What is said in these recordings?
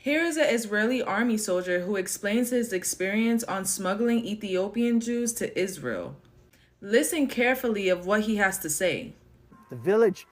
Here is an Israeli army soldier who explains his experience on smuggling Ethiopian Jews to Israel. Listen carefully of what he has to say. The village,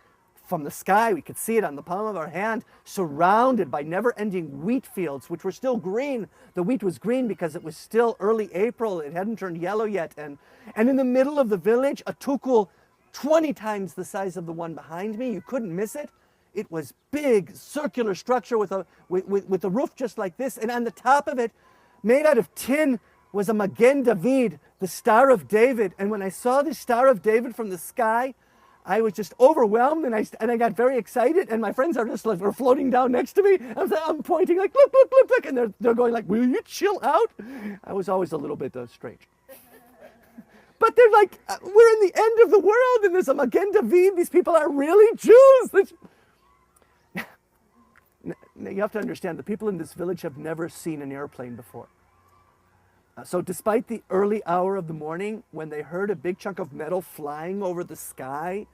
from the sky, we could see it on the palm of our hand, surrounded by never-ending wheat fields, which were still green. The wheat was green because it was still early April. It hadn't turned yellow yet. And in the middle of the village, a tukul 20 times the size of the one behind me. You couldn't miss it. It was big, circular structure with a roof just like this. And on the top of it, made out of tin, was a Magen David, the Star of David. And when I saw the Star of David from the sky, I was just overwhelmed, and I got very excited. And my friends are just like, were floating down next to me. I'm pointing like, look, look, look, look. And they're going like, will you chill out? I was always a little bit strange. But they're like, we're in the end of the world, and there's a Magen David. These people are really Jews. You have to understand, the people in this village have never seen an airplane before. So despite the early hour of the morning, when they heard a big chunk of metal flying over the sky,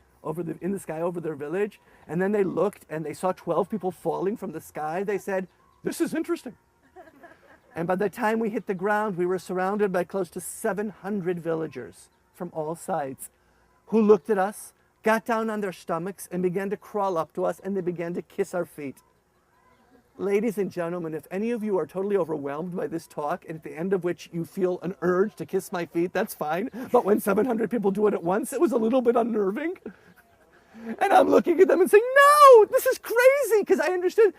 in the sky over their village, and then they looked and they saw 12 people falling from the sky, they said, this is interesting. And by the time we hit the ground, we were surrounded by close to 700 villagers from all sides who looked at us, got down on their stomachs, and began to crawl up to us, and they began to kiss our feet. Ladies and gentlemen, if any of you are totally overwhelmed by this talk, and at the end of which you feel an urge to kiss my feet, that's fine. But when 700 people do it at once, it was a little bit unnerving. And I'm looking at them and saying, no, this is crazy, because I understood.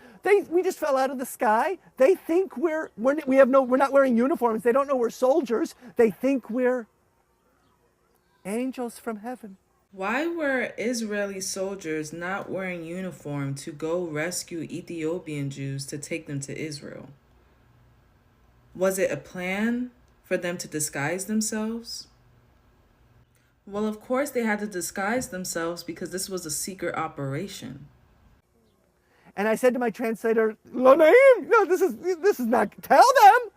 We just fell out of the sky. They think we're not wearing uniforms. They don't know we're soldiers. They think we're angels from heaven. Why were Israeli soldiers not wearing uniform to go rescue Ethiopian Jews to take them to Israel? Was it a plan for them to disguise themselves? Well, of course they had to disguise themselves because this was a secret operation. And I said to my translator, Lo Naim, no, this is not, tell them.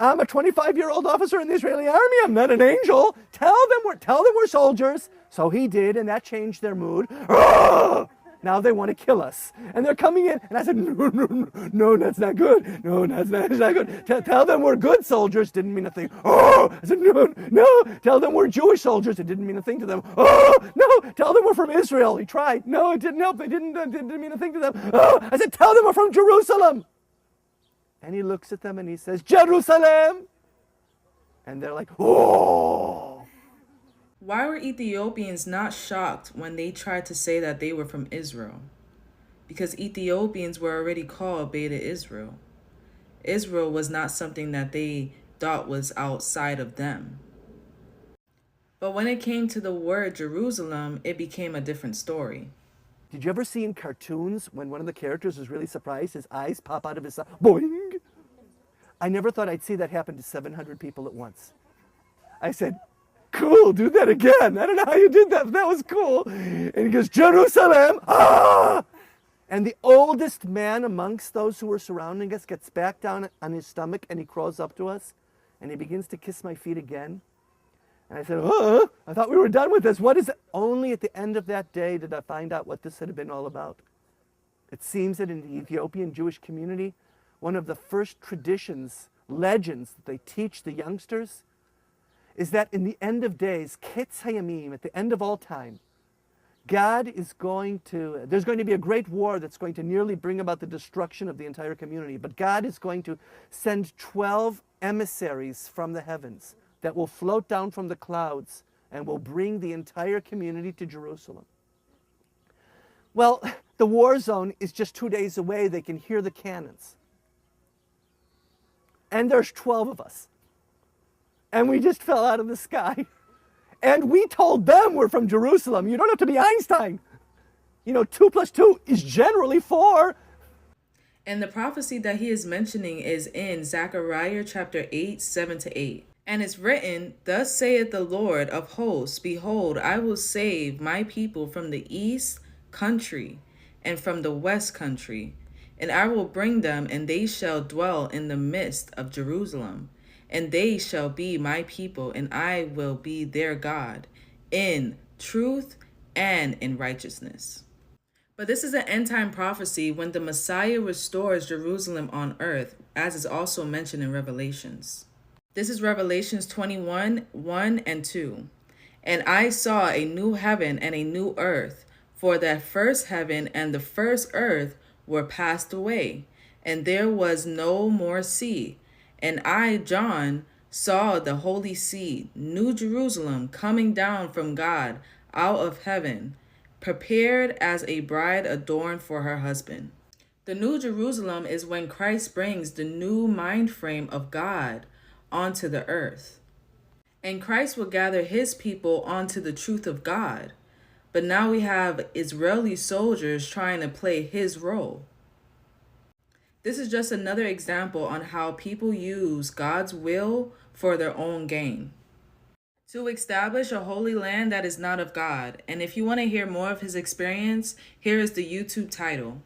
I'm a 25-year-old officer in the Israeli army. I'm not an angel. Tell them we're soldiers. So he did, and that changed their mood. Now they want to kill us. And they're coming in, and I said, no, that's not good. No, that's not good. Tell them we're good soldiers. Didn't mean a thing. I said, no. Tell them we're Jewish soldiers. It didn't mean a thing to them. No. Tell them we're from Israel. He tried. No, it didn't help. It didn't mean a thing to them. I said, tell them we're from Jerusalem. And he looks at them and he says, Jerusalem. And they're like, oh. Why were Ethiopians not shocked when they tried to say that they were from Israel? Because Ethiopians were already called Beta Israel. Israel was not something that they thought was outside of them. But when it came to the word Jerusalem, it became a different story. Did you ever see in cartoons when one of the characters is really surprised, his eyes pop out of his side? Boing! I never thought I'd see that happen to 700 people at once. I said, cool, do that again. I don't know how you did that, but that was cool. And he goes, Jerusalem, ah! And the oldest man amongst those who were surrounding us gets back down on his stomach and he crawls up to us and he begins to kiss my feet again. And I said, I thought we were done with this. What is it? Only at the end of that day did I find out what this had been all about. It seems that in the Ethiopian Jewish community, one of the first traditions, legends that they teach the youngsters is that in the end of days, Ketz Hayamim, at the end of all time, there's going to be a great war that's going to nearly bring about the destruction of the entire community. But God is going to send 12 emissaries from the heavens that will float down from the clouds and will bring the entire community to Jerusalem. Well, the war zone is just 2 days away. They can hear the cannons. And there's 12 of us. And we just fell out of the sky. And we told them we're from Jerusalem. You don't have to be Einstein. 2 + 2 is generally 4. And the prophecy that he is mentioning is in Zechariah chapter 8, 7-8. And it's written, Thus saith the Lord of hosts, Behold, I will save my people from the east country and from the west country. And I will bring them, and they shall dwell in the midst of Jerusalem. And they shall be my people, and I will be their God, in truth and in righteousness. But this is an end time prophecy when the Messiah restores Jerusalem on earth, as is also mentioned in Revelations. This is Revelations 21, 1 and 2. And I saw a new heaven and a new earth, for that first heaven and the first earth were passed away, and there was no more sea. And I, John, saw the holy sea, New Jerusalem, coming down from God out of heaven, prepared as a bride adorned for her husband. The New Jerusalem is when Christ brings the new mind frame of God onto the earth. And Christ will gather his people onto the truth of God. But now we have Israeli soldiers trying to play his role. This is just another example on how people use God's will for their own gain, to establish a holy land that is not of God. And if you want to hear more of his experience, here is the YouTube title.